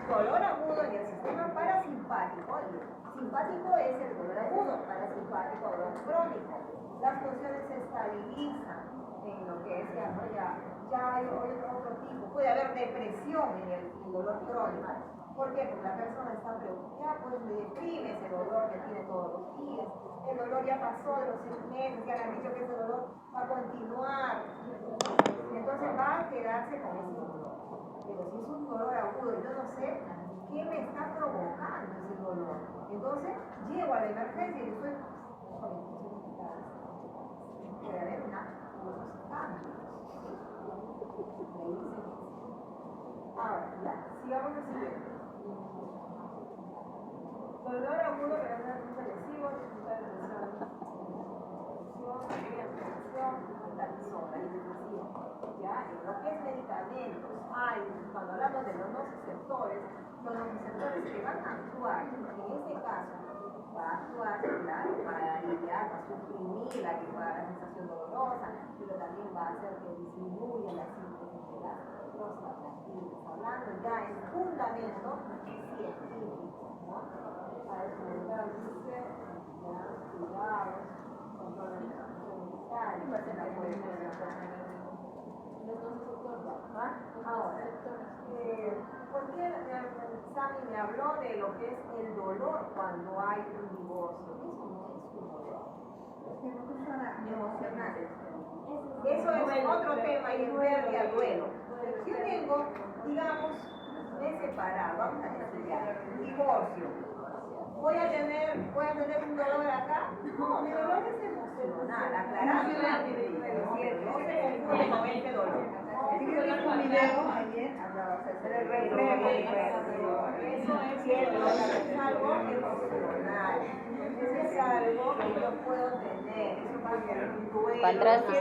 dolor agudo en el sistema parasimpático. El simpático es el dolor agudo, parasimpático dolor crónico. Las funciones se estabilizan en lo que es ya hay otro tipo. Puede haber depresión en el dolor crónico. ¿Por qué? Porque la persona está preocupada, pues le deprime ese dolor que tiene todos los días. El dolor ya pasó de los 6 meses, ya le han dicho que ese dolor va a continuar. Entonces va a quedarse con ese dolor. Pero si es un dolor agudo, yo no sé qué me está provocando ese dolor. Entonces llego a la emergencia y estoy puede haber unos cambios. Ahora, ya, sigamos al siguiente. Dolor agudo realmente lesivo, dificultad de ya, en lo que es medicamentos, cuando hablamos de los nociceptores que van a actuar, en este caso, va a actuar, claro, para aliviar, para suprimir la sensación dolorosa, pero también va a hacer que disminuya la síntesis de las prostaglandinas, hablando ya en fundamento científico, ¿no? Para experimentar dice, ya, cuidados, control de la función vital, y pues la ahora, ¿por qué Sammy me habló de lo que es el dolor cuando hay un divorcio? Eso no es un dolor. Emocionales. Eso es otro tema y envuelve al duelo. Yo tengo, digamos, me he separado, vamos a estudiar, divorcio. ¿Voy a tener un dolor acá? No, mi dolor es emocional, aclarando la no se confunde con este dolor. Si yo hice un video ayer, hablaba de el rey, eso es cierto, es algo emocional. Eso es algo que yo puedo tener, eso va a ser un duelo. Contraste,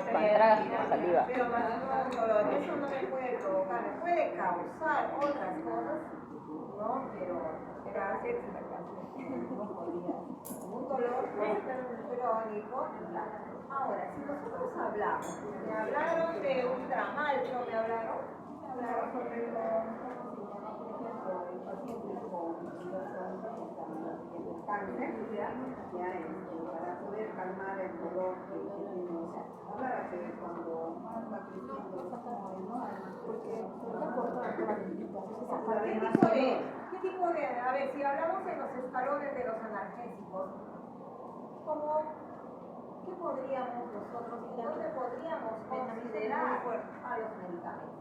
saliva. Pero más no un dolor, eso no me puede provocar, me puede causar otras cosas, ¿no? Pero hace un dolor crónico. Ahora, si nosotros hablamos, me hablaron de un tramalcho, me hablaron sobre el paciente con cáncer, para poder calmar el dolor que tiene. Hablar de cuando va creciendo, porque ¿qué tipo de, a ver, si hablamos de los escalones de los analgésicos, ¿qué podríamos nosotros, dónde podríamos considerar a los medicamentos?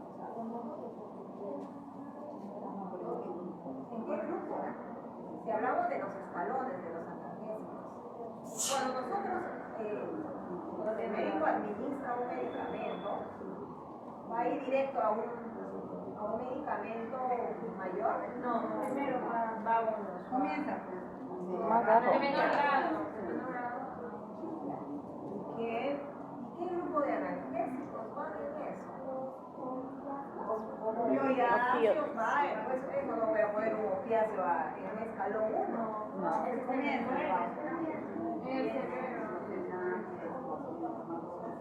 ¿En qué grupo? Si hablamos de los escalones de los analgésicos, cuando nosotros, cuando el médico administra un medicamento, ¿Va a ir directo a un medicamento mayor? No, primero va a uno. Comienza pues. Más bajo. De menor grado. ¿Qué grupo de analgésicos van en eso? Opiáceos, pues eso no voy a poner un opiáceo en escalón 1. No. Eso comienza abajo.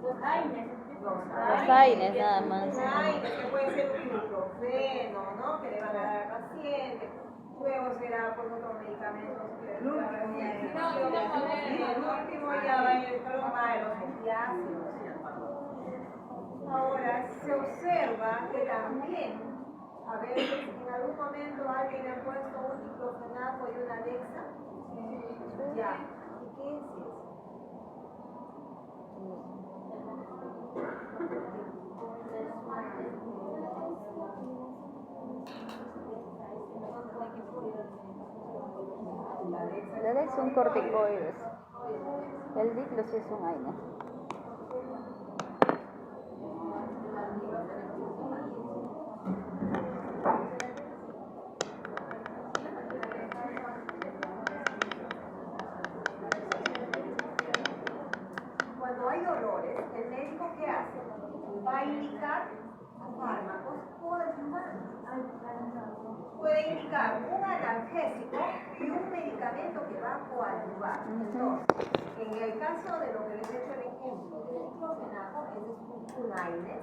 Los AINES. Los AINES nada más. Los AINES, que puede ser un ibuprofeno, ¿no? Que le van a dar al paciente. Luego será por otros medicamentos que el último ya va a ir el trauma de los opiáceos. Ahora, se observa que también, a veces, en algún momento alguien le ha puesto un diclofenaco y una Dexa. Ya. ¿Y qué es eso? La Dex son corticoides. El diclo sí es un AINE. Cuando hay dolores, el médico ¿qué hace? Va a indicar fármacos coadyuvantes. Puede indicar un analgésico y un medicamento que va a coadyuvar. Entonces, en el caso de lo que les he hecho el ejemplo del diclofenaco, es un AINES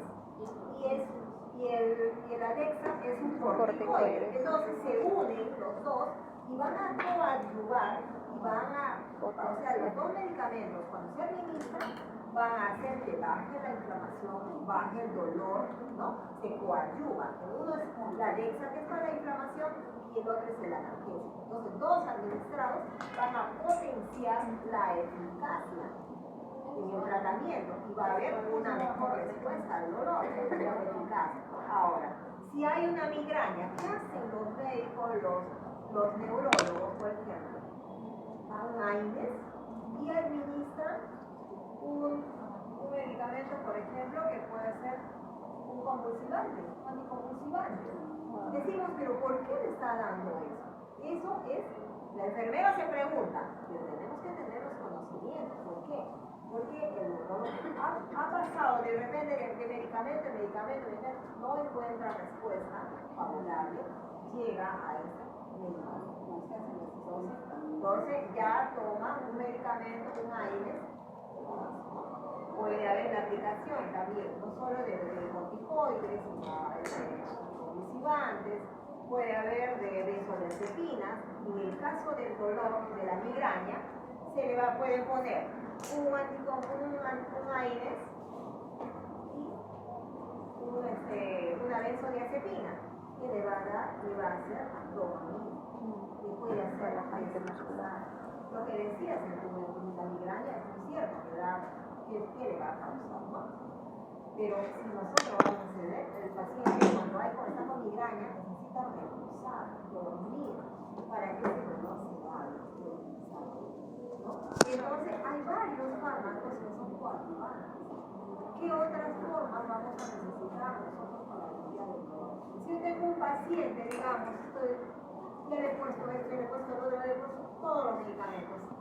y el Alexa es un corticoide. Entonces se unen los dos y van a coadyuvar y van a, o sea, los dos medicamentos cuando se administran van a hacer que baje la inflamación, baje el dolor, ¿no? Se coadyuvan. Uno es la Alexa que es para la inflamación y el otro es el analgésico. Entonces, dos administrados van a potenciar la eficacia en el tratamiento y va a haber una mejor respuesta al dolor, mejor eficacia. Ahora, si hay una migraña, ¿qué hacen los médicos, los neurólogos, por ejemplo? Van a AINES y administran un medicamento, por ejemplo, que puede ser un convulsivante, un anticonvulsivante. Decimos, pero ¿por qué le está dando eso? Eso es, la enfermera se pregunta, pero tenemos que tener los conocimientos. ¿Por qué? Porque el neurólogo ha pasado de repente de medicamento en medicamento, no encuentra respuesta favorable, llega a este medicamento. Entonces ya toma un medicamento, un AINES. Puede haber la aplicación también, no solo de corticoides, sino de convulsivantes, puede haber de benzodiazepinas. En el caso del dolor, de la migraña, se le puede poner un AINES y una benzodiazepina que le va a hacer dopamina, que puede hacer la fase muscular. Lo que decías en la migraña es muy cierto, ¿qué le va a causar, no? Pero si nosotros vamos a ceder, el paciente cuando está con migraña necesita reposar, dormir, para que ese dolor se vaya, ¿no? Entonces hay varios fármacos que son coadyuvantes. ¿Qué otras formas vamos a necesitar nosotros para aliviar el dolor? Si yo tengo un paciente, digamos, le he puesto esto, le he puesto lo otro, le he puesto todos los medicamentos.